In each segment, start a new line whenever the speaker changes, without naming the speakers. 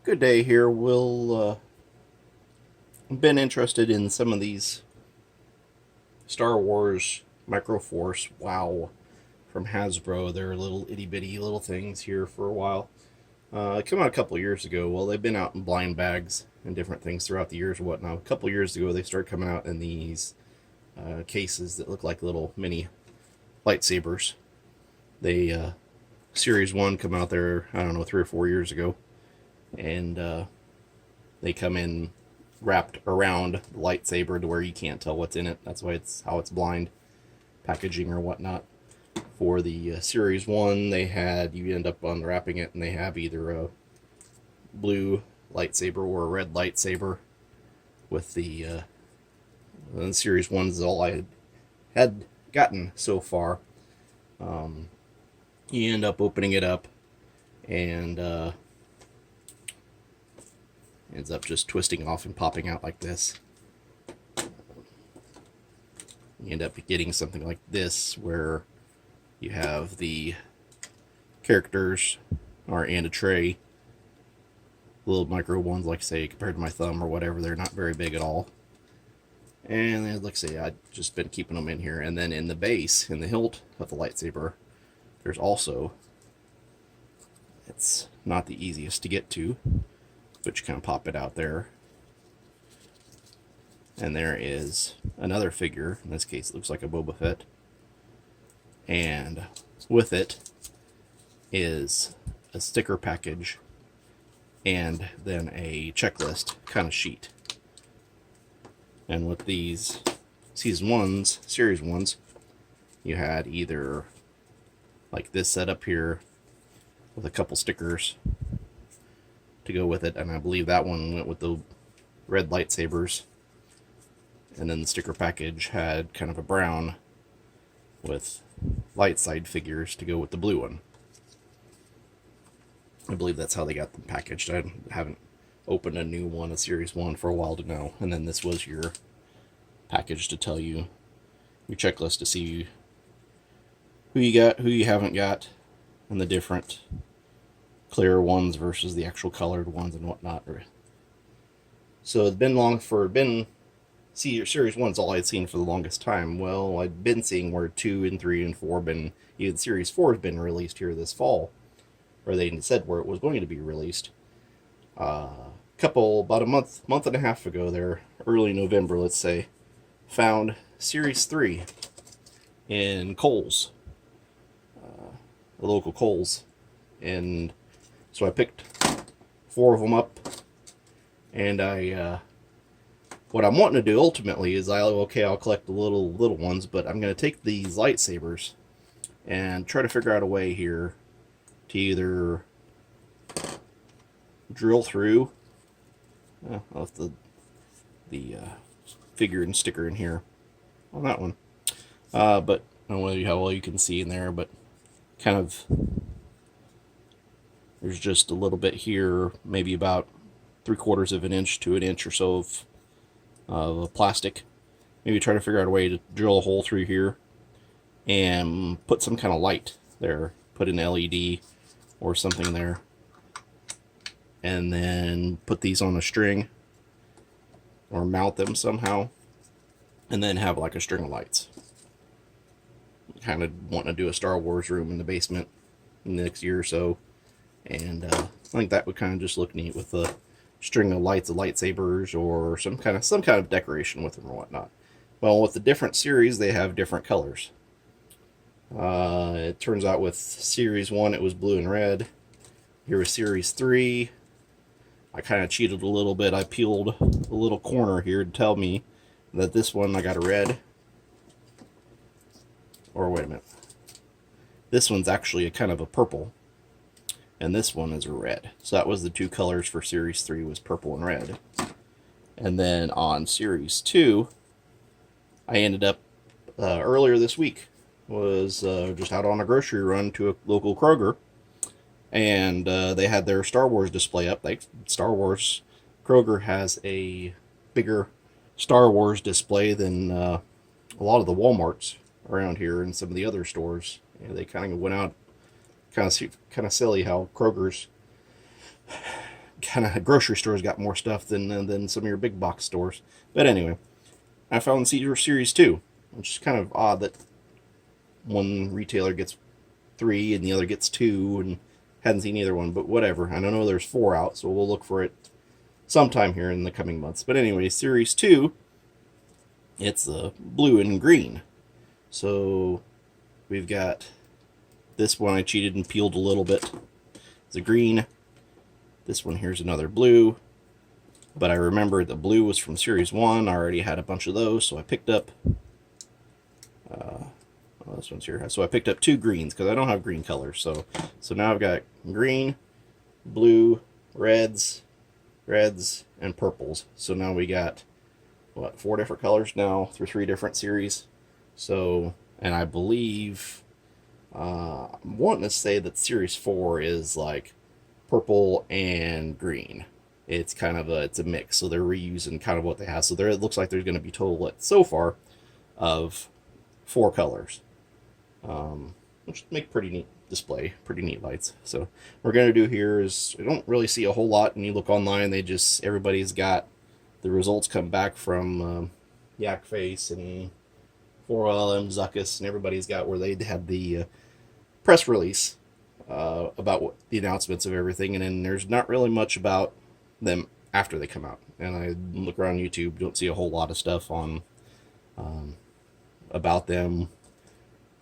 Good day here. Been interested in some of these Star Wars Microforce WoW from Hasbro. They're little itty bitty little things here for a while. It came out a couple years ago. Well, they've been out in blind bags and different things throughout the years and whatnot. A couple years ago, they started coming out in these cases that look like little mini lightsabers. They Series 1 come out there, I don't know, 3 or 4 years ago. And they come in wrapped around the lightsaber to where you can't tell what's in it. That's why it's how it's blind packaging or whatnot. For the Series 1, you end up unwrapping it and they have either a blue lightsaber or a red lightsaber with the Series 1 is all I had gotten so far. You end up opening it up and ends up just twisting off and popping out like this. You end up getting something like this where you have the characters are in a tray. Little micro ones, like say, compared to my thumb or whatever, they're not very big at all. And then, like I say, I've just been keeping them in here. And then in the base, in the hilt of the lightsaber, there's also, it's not the easiest to get to, but you kind of pop it out there. And there is another figure. In this case, it looks like a Boba Fett. And with it is a sticker package and then a checklist kind of sheet. And with these Series 1s, you had either like this setup here with a couple stickers to go with it, and I believe that one went with the red lightsabers, and then the sticker package had kind of a brown with light side figures to go with the blue one. I believe that's how they got them packaged. I haven't opened a new one, a Series 1, for a while to know. And then this was your package to tell you your checklist to see who you got, who you haven't got, and the different clear ones versus the actual colored ones and whatnot. So it's been Series 1's all I'd seen for the longest time. Well, I'd been seeing where 2 and 3 and 4 even Series 4 has been released here this fall, or they said where it was going to be released. About a month and a half ago there, early November, let's say, found Series 3 in Kohl's, the local Kohl's, and so I picked 4 of them up, and what I'm wanting to do ultimately is I'll collect the little ones, but I'm going to take these lightsabers and try to figure out a way here to either drill through. I'll have the figurine sticker in here on that one, but I don't know how well you can see in there, but kind of there's just a little bit here, maybe about 3/4 of an inch to an inch or so of plastic. Maybe try to figure out a way to drill a hole through here and put some kind of light there, put an LED or something there, and then put these on a string or mount them somehow, and then have like a string of lights. Kind of wanting to do a Star Wars room in the basement in the next year or so, and I think that would kind of just look neat with a string of lights, of lightsabers, or some kind of decoration with them or whatnot. Well, with the different series, they have different colors. It turns out with Series 1, it was blue and red. Here was Series 3. I kind of cheated a little bit. I peeled a little corner here to tell me that this one I got a red. Or wait a minute. This one's actually a kind of a purple. And this one is a red. So that was the 2 colors for Series 3, was purple and red. And then on Series 2, I ended up earlier this week, was just out on a grocery run to a local Kroger, and they had their Star Wars display up. Kroger has a bigger Star Wars display than a lot of the Walmarts around here and some of the other stores. And they kind of went out, kind of silly how Kroger's kind of grocery stores got more stuff than some of your big box stores. But anyway, I found Series 2, which is kind of odd that one retailer gets 3 and the other gets 2, and hadn't seen either one, but whatever. I don't know there's 4 out, so we'll look for it sometime here in the coming months. But anyway, Series 2, it's blue and green. So we've got this one. I cheated and peeled a little bit. It's a green. This one here's another blue. But I remember the blue was from Series 1. I already had a bunch of those, so I picked up... this one's here. So I picked up 2 greens, because I don't have green colors. So now I've got green, blue, reds, and purples. So now we got, what, 4 different colors now through 3 different series. So, and I believe, I'm wanting to say that Series 4 is like purple and green. It's kind of it's a mix, so they're reusing kind of what they have. So it looks like there's going to be total, so far, of 4 colors. Which make pretty neat display, pretty neat lights. So what we're going to do here is, I don't really see a whole lot. When you look online, everybody's got the results come back from Yak Face and 4LM Zuckus, and everybody's got where they had the press release about the announcements of everything, and then there's not really much about them after they come out. And I look around YouTube, don't see a whole lot of stuff on about them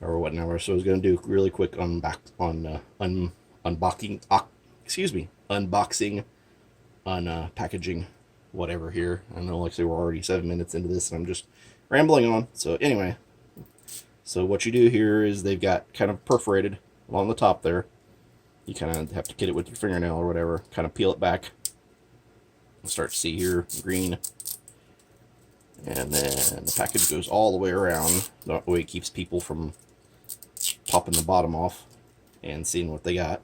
or whatever. So I was going to do really quick unboxing, packaging, whatever here. I know, like I say, we're already 7 minutes into this, and I'm just rambling on. So anyway, so what you do here is they've got kind of perforated along the top there. You kind of have to get it with your fingernail or whatever, kind of peel it back. Start to see here, green. And then the package goes all the way around. That way it keeps people from popping the bottom off and seeing what they got.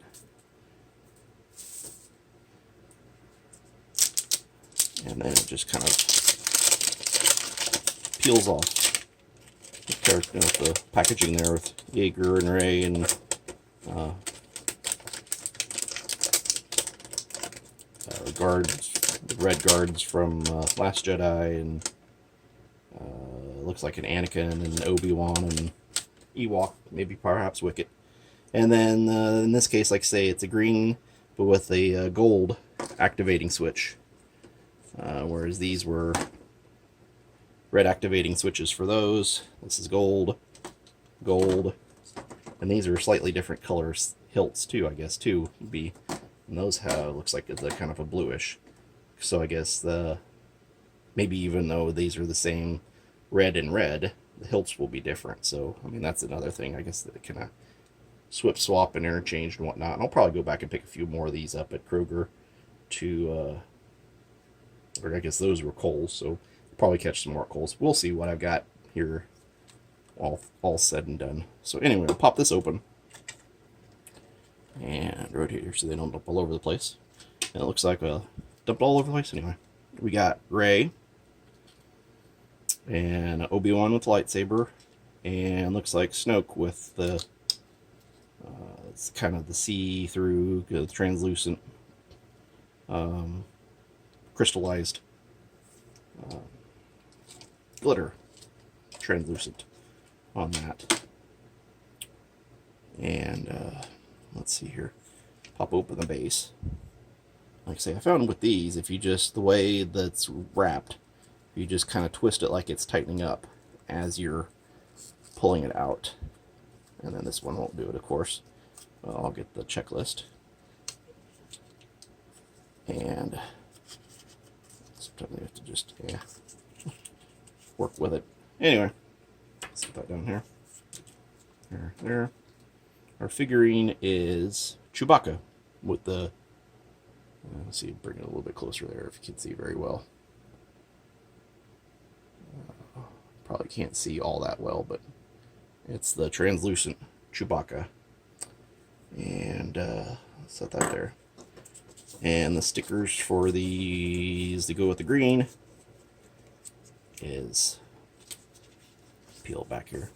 And then it just kind of peels off. The packaging there with Jaeger and Ray and guards, red guards from Last Jedi, and looks like an Anakin and an Obi-Wan and Ewok, maybe perhaps Wicket. And then in this case, like I say, it's a green but with a gold activating switch, whereas these were red activating switches for those. This is gold, and these are slightly different colors, hilts too, I guess, too. And those looks like it's a kind of a bluish. So I guess maybe even though these are the same red and red, the hilts will be different. So I mean, that's another thing, I guess, that it kind of swap and interchange and whatnot. And I'll probably go back and pick a few more of these up at Kroger to or I guess those were Kohl's, so probably catch some more at Kohl's. We'll see what I've got here all said and done. So anyway, I'll pop this open and rotate here so they don't dump all over the place. And it looks like dumped all over the place. Anyway, we got Rey and Obi-Wan with lightsaber, and looks like Snoke with the it's kind of the see-through, translucent, crystallized glitter, translucent on that. And let's see here, pop open the base. Like I say, I found with these, if you just, the way that's wrapped, you just kind of twist it like it's tightening up as you're pulling it out. And then this one won't do it, of course. Well, I'll get the checklist. And sometimes you have to just, work with it. Anyway, let's put that down here. There. Our figurine is Chewbacca with the, let's see, bring it a little bit closer there if you can see very well. Probably can't see all that well, but it's the translucent Chewbacca. And set that there. And the stickers for these to go with the green is peeled back here.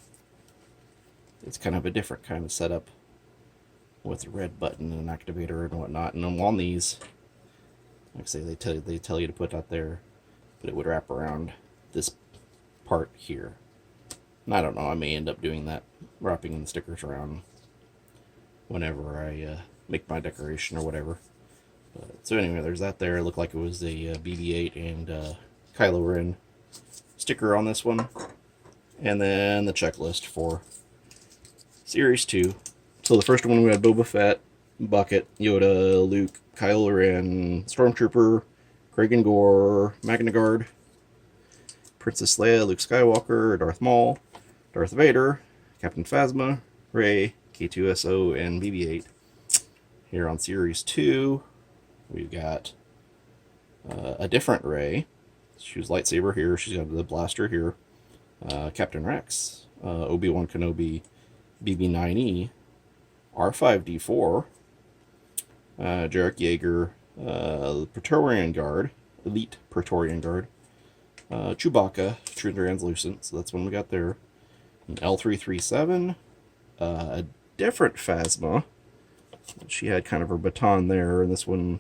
It's kind of a different kind of setup with a red button and an activator and whatnot. And on these, Like I say, they tell you to put that there, but it would wrap around this part here. And I don't know, I may end up doing that, wrapping the stickers around whenever I make my decoration or whatever. But, so anyway, there's that there. It looked like it was a BB-8 and Kylo Ren sticker on this one. And then the checklist for Series 2. So the first one we had Boba Fett, Bucket, Yoda, Luke, Kylo Ren, Stormtrooper, Kragan Gore, Magna Guard, Princess Leia, Luke Skywalker, Darth Maul, Darth Vader, Captain Phasma, Rey, K2SO, and BB-8. Here on Series 2, we've got a different Rey. She was lightsaber here. She's got the blaster here. Captain Rex, Obi-Wan Kenobi, BB-9E, R5-D4, Jarek Yeager, Praetorian Guard, Elite Praetorian Guard, Chewbacca, True Translucent, so that's one we got there. An L337, a different Phasma. She had kind of her baton there, and this one,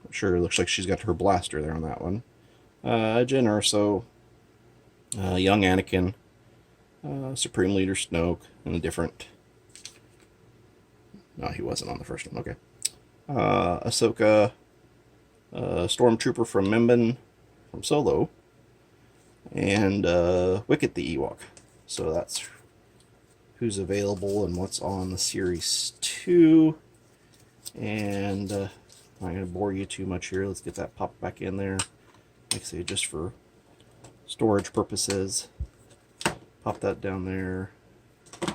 I'm sure it looks like she's got her blaster there on that one. Jyn Erso, young Anakin, Supreme Leader Snoke, and a different... No, he wasn't on the first one, okay. Ahsoka, Stormtrooper from Mimban, from Solo, and Wicket the Ewok. So that's who's available and what's on the Series 2. And I'm not going to bore you too much here. Let's get that popped back in there. Like I say, just for storage purposes. Pop that down there.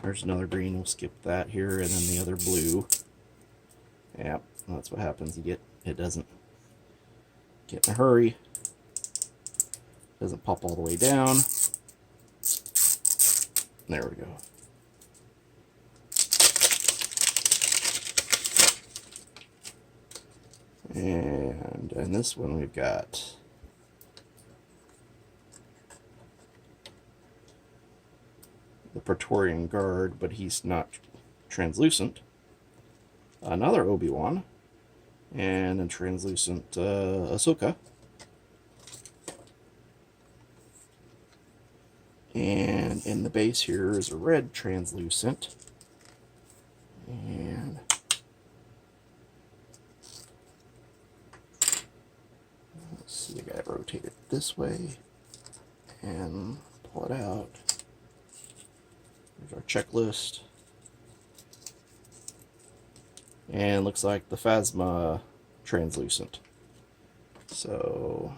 There's another green. We'll skip that here. And then the other blue. Yep, that's what happens. It doesn't get in a hurry. Doesn't pop all the way down. There we go. And in this one we've got the Praetorian Guard, but he's not translucent. Another Obi-Wan, and a translucent Ahsoka. And in the base here is a red translucent. And let's see, I gotta rotate it this way and pull it out. There's our checklist. And looks like the Phasma translucent. So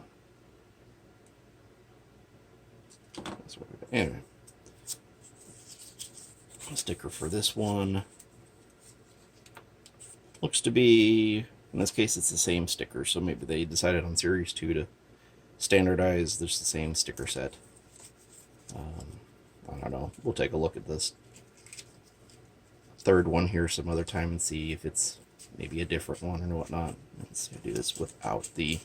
that's what we got. Anyway, sticker for this one looks to be, in this case it's the same sticker, so maybe they decided on Series 2 to standardize just the same sticker set. I don't know. We'll take a look at this third one here some other time and see if it's maybe a different one or whatnot. Let's do this without the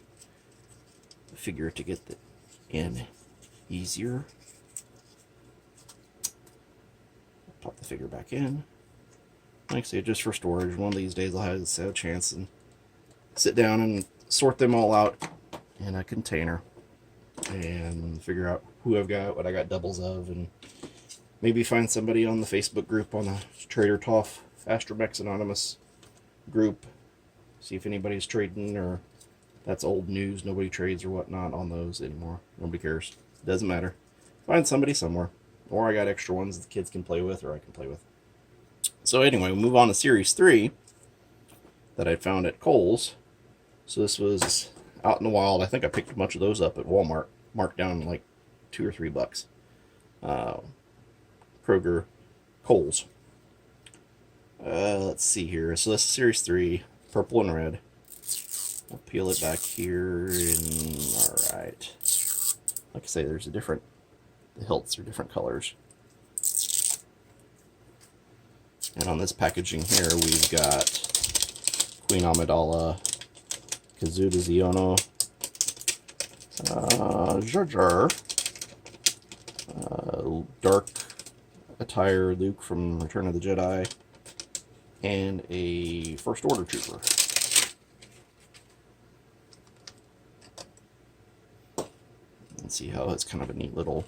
figure to get it in easier. Pop the figure back in. Like I say, just for storage. One of these days I'll have a chance and sit down and sort them all out in a container and figure out who I've got, what I got doubles of, and maybe find somebody on the Facebook group, on the Trader Toff Astromex Anonymous group. See if anybody's trading, or that's old news. Nobody trades or whatnot on those anymore. Nobody cares. Doesn't matter. Find somebody somewhere. Or I got extra ones the kids can play with, or I can play with. So anyway, we'll move on to Series 3 that I found at Kohl's. So this was out in the wild. I think I picked a bunch of those up at Walmart, marked down like $2 or $3. Kroger, Kohl's. Let's see here. So this is Series 3, purple and red. I'll peel it back here, and alright. Like I say, there's a different, the hilts are different colors. And on this packaging here, we've got Queen Amidala, Kazuda Xiono, Jar Jar, dark attire Luke from Return of the Jedi, and a First Order Trooper. see how it's kind of a neat little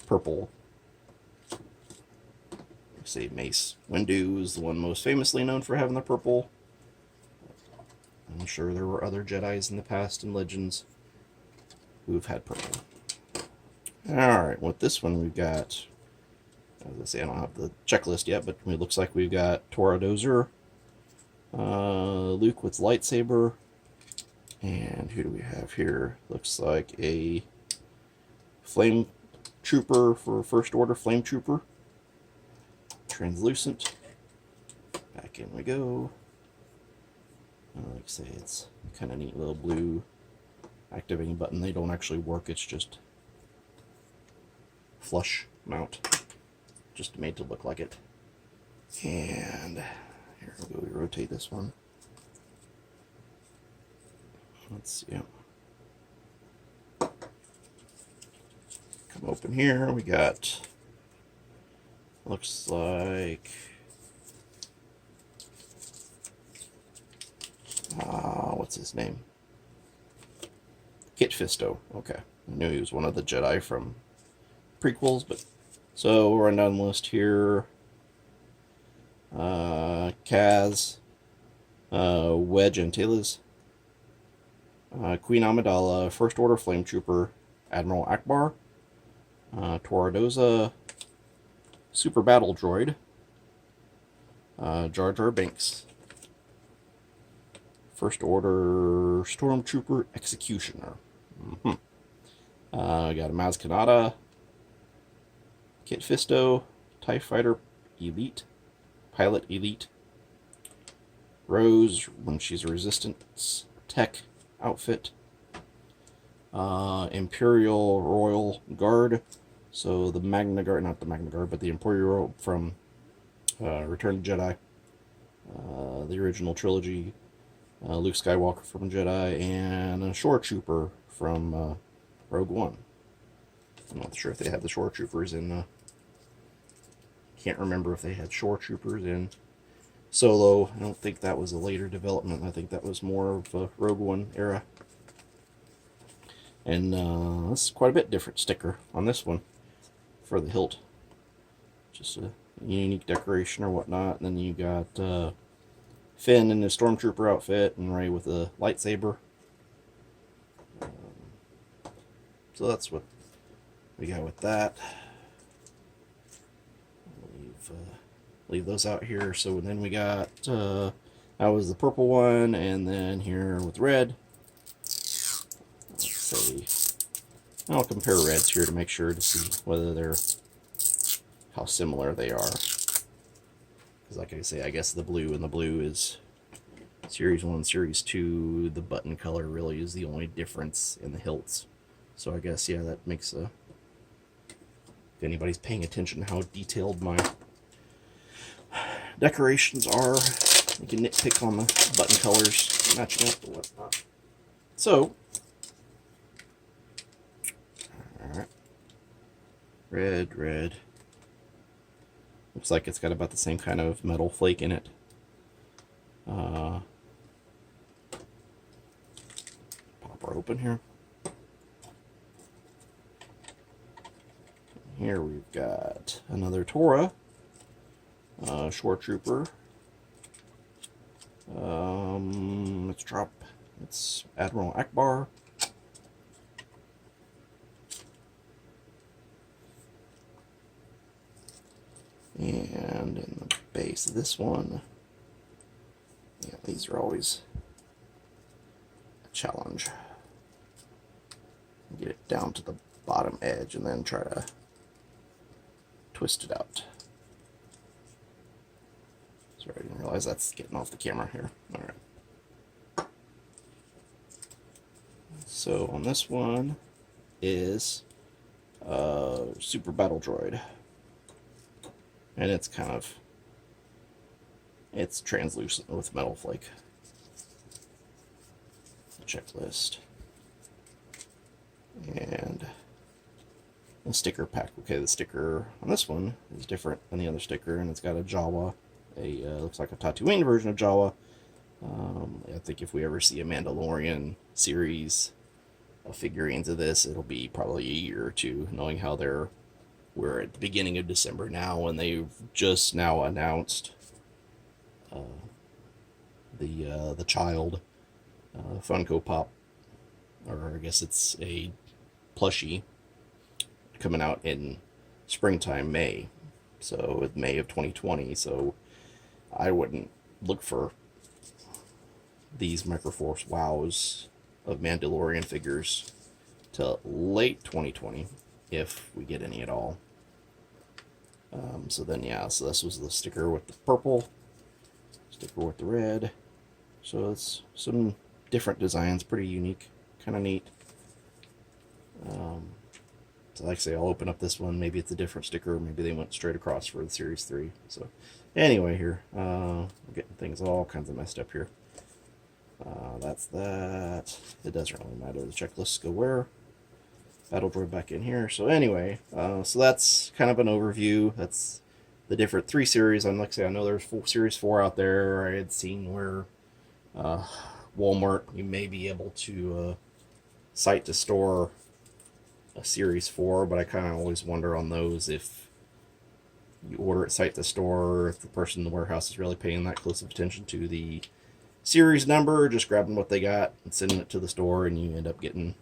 purple. Say Mace Windu is the one most famously known for having the purple. I'm sure there were other Jedis in the past in Legends who've had purple. Alright, with this one we've got, as I say, I don't have the checklist yet, but it looks like we've got Tora Dozer, Luke with lightsaber, and who do we have here? Looks like a Flame Trooper for First Order Flame Trooper. Translucent. Back in we go. Like I say, it's kind of neat little blue activating button. They don't actually work, it's just flush mount. Just made to look like it. And here we go, we rotate this one. Let's see. Come open here, we got, looks like, what's his name? Kit Fisto. Okay, I knew he was one of the Jedi from prequels, but so we'll run down the list here. Kaz, Wedge Antilles, Queen Amidala, First Order Flame Trooper, Admiral Akbar, Tora Doza, Super Battle Droid, Jar Jar Binks, First Order Stormtrooper Executioner. We got a Maz Kanata, Kit Fisto, TIE Fighter Elite, Pilot Elite, Rose when she's a Resistance Tech outfit, Imperial Royal Guard, so the Magna Guard, not the Magna Guard, but the Imperial from Return of Jedi, the original trilogy, Luke Skywalker from Jedi, and a Shore Trooper from Rogue One. I'm not sure if they had the Shore Troopers in, can't remember if they had Shore Troopers in Solo. I don't think that was a later development. I think that was more of a Rogue One era. And this is quite a bit different sticker on this one for the hilt. Just a unique decoration or whatnot. And then you got Finn in his Stormtrooper outfit and Rey with a lightsaber. So that's what we got with that. Leave those out here. So then we got that was the purple one, and then here with red. Let's say I'll compare reds here to make sure to see whether they're how similar they are. Because like I say, I guess the blue is Series 1, Series 2. The button color really is the only difference in the hilts. So I guess, yeah, that makes a... If anybody's paying attention to how detailed my decorations are, you can nitpick on the button colors matching up or whatnot. So, alright. Red. Looks like it's got about the same kind of metal flake in it. Pop her open here. Here we've got another Tora, Shore Trooper. Let's drop. It's Admiral Akbar. And in the base of this one, yeah, these are always a challenge. Get it down to the bottom edge and then try to twist it out. Sorry, I didn't realize that's getting off the camera here. Alright. So on this one is Super Battle Droid. And it's kind of, it's translucent with metal flake. Checklist. And the sticker pack. Okay, the sticker on this one is different than the other sticker, and it's got a Jawa, looks like a Tatooine version of Jawa. I think if we ever see a Mandalorian series figurines of this, it'll be probably a year or two, knowing how we're at the beginning of December now, and they've just now announced the child Funko Pop, or I guess it's a plushie, coming out in springtime, May. So it's May of 2020. So I wouldn't look for these Microforce Wows of Mandalorian figures till late 2020, if we get any at all. So then, yeah, so this was the sticker with the purple, sticker with the red. So it's some different designs, pretty unique, kind of neat. So like I say, I'll open up this one. Maybe it's a different sticker. Maybe they went straight across for the Series 3. So anyway, here, we're getting things all kinds of messed up here. That's that. It doesn't really matter. The checklists go where? Battle Droid back in here. So anyway, so that's kind of an overview. That's the different 3 series. And like I say, I know there's Series 4 out there. I had seen where Walmart, you may be able to site to store a Series 4, but I kind of always wonder on those if you order it site to store, if the person in the warehouse is really paying that close of attention to the series number, just grabbing what they got and sending it to the store, and you end up getting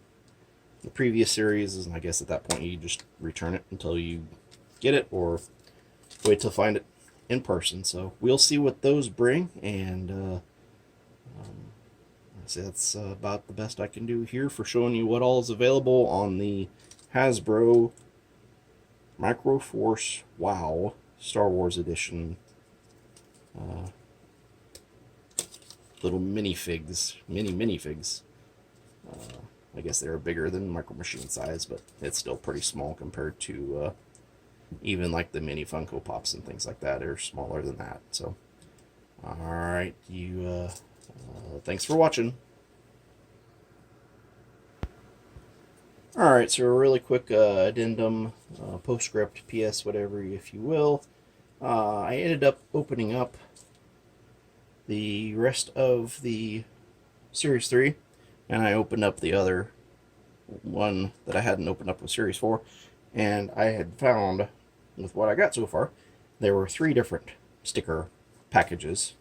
the previous series. And I guess at that point you just return it until you get it, or wait to find it in person. So we'll see what those bring, and so that's about the best I can do here for showing you what all is available on the Hasbro Microforce Wow Star Wars Edition little minifigs, minifigs. I guess they're bigger than Micro Machine size, but it's still pretty small compared to even like the mini Funko Pops and things like that. Are smaller than that. So, all right, thanks for watching. Alright, so a really quick addendum, postscript, PS, whatever, if you will. I ended up opening up the rest of the Series 3, and I opened up the other one that I hadn't opened up with Series 4, and I had found, with what I got so far, there were 3 different sticker packages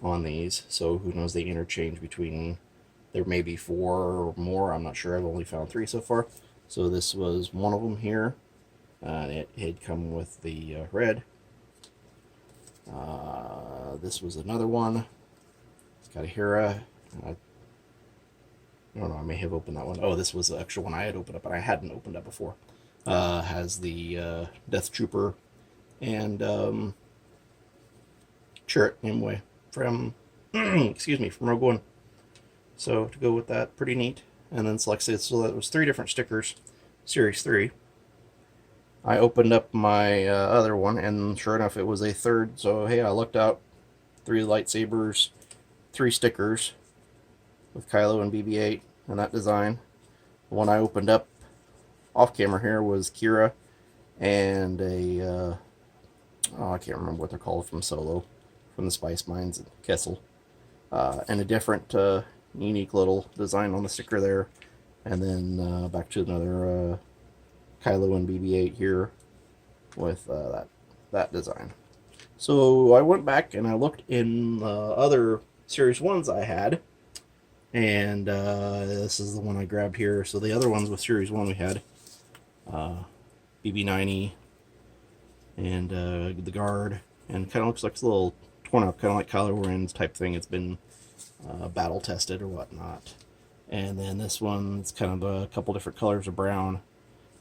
on these, so who knows, they interchange between, there may be 4 or more, I'm not sure, I've only found 3 so far. So this was one of them here, and it had come with the red. This was another one, it's got a Hera, I don't know, I may have opened that one. Oh, this was the actual one I had opened up, but I hadn't opened up before. Has the Death Trooper and Chirrut, anyway, from excuse me, from Rogue One. So to go with that, pretty neat. And then so like I said, so that was 3 different stickers, Series 3. I opened up my other one, and sure enough, it was a 3rd. So hey, I looked out, 3 lightsabers, 3 stickers with Kylo and BB-8 and that design. The one I opened up off camera here was Kira and a oh, I can't remember what they're called from Solo, from the Spice Mines, Kessel, and a different unique little design on the sticker there. And then back to another Kylo and BB-8 here with that design. So I went back and I looked in other Series 1s I had, and this is the one I grabbed here. So the other ones with Series 1 we had BB-90 and the Guard, and kind of looks like it's a little torn up, kind of like Kylo Ren's type thing. It's been battle tested or whatnot. And then this one's kind of a couple different colors of brown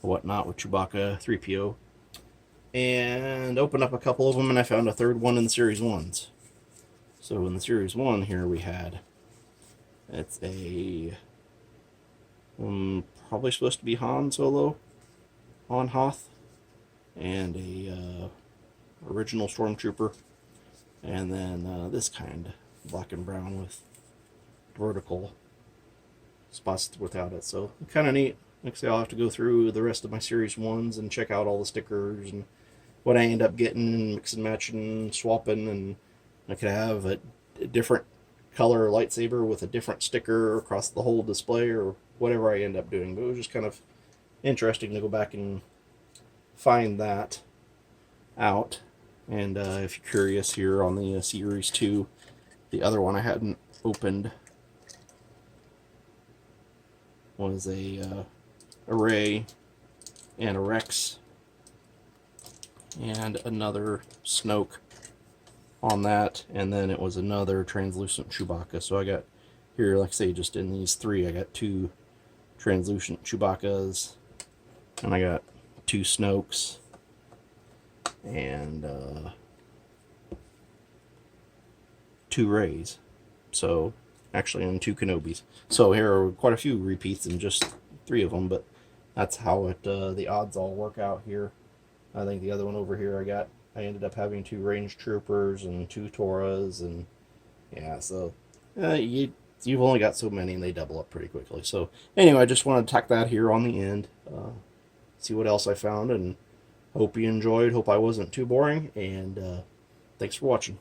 or whatnot with Chewbacca, 3PO. And opened up a couple of them, and I found a 3rd one in the Series 1s. So in the Series 1 here we had, it's a probably supposed to be Han Solo, Han Hoth, and a original Stormtrooper, and then this kind, black and brown with vertical spots without it. So kind of neat. Like I say, I'll have to go through the rest of my Series 1s and check out all the stickers and what I end up getting, and mix and matching, swapping, and I could have a different color lightsaber with a different sticker across the whole display, or whatever I end up doing. But it was just kind of interesting to go back and find that out. And if you're curious, here on the Series 2, the other one I hadn't opened was a Rey and a Rex and another Snoke on that, and then it was another translucent Chewbacca. So I got here, like I say, just in these three, I got 2 translucent Chewbaccas, and I got 2 Snokes, and 2 Reys. So actually, and 2 Kenobis. So here are quite a few repeats in just 3 of them, but that's how it the odds all work out here. I think the other one over here I ended up having 2 range troopers and 2 Toras, and yeah, so you've only got so many and they double up pretty quickly. So anyway, I just wanted to tack that here on the end, see what else I found, and hope you enjoyed. Hope I wasn't too boring, and thanks for watching.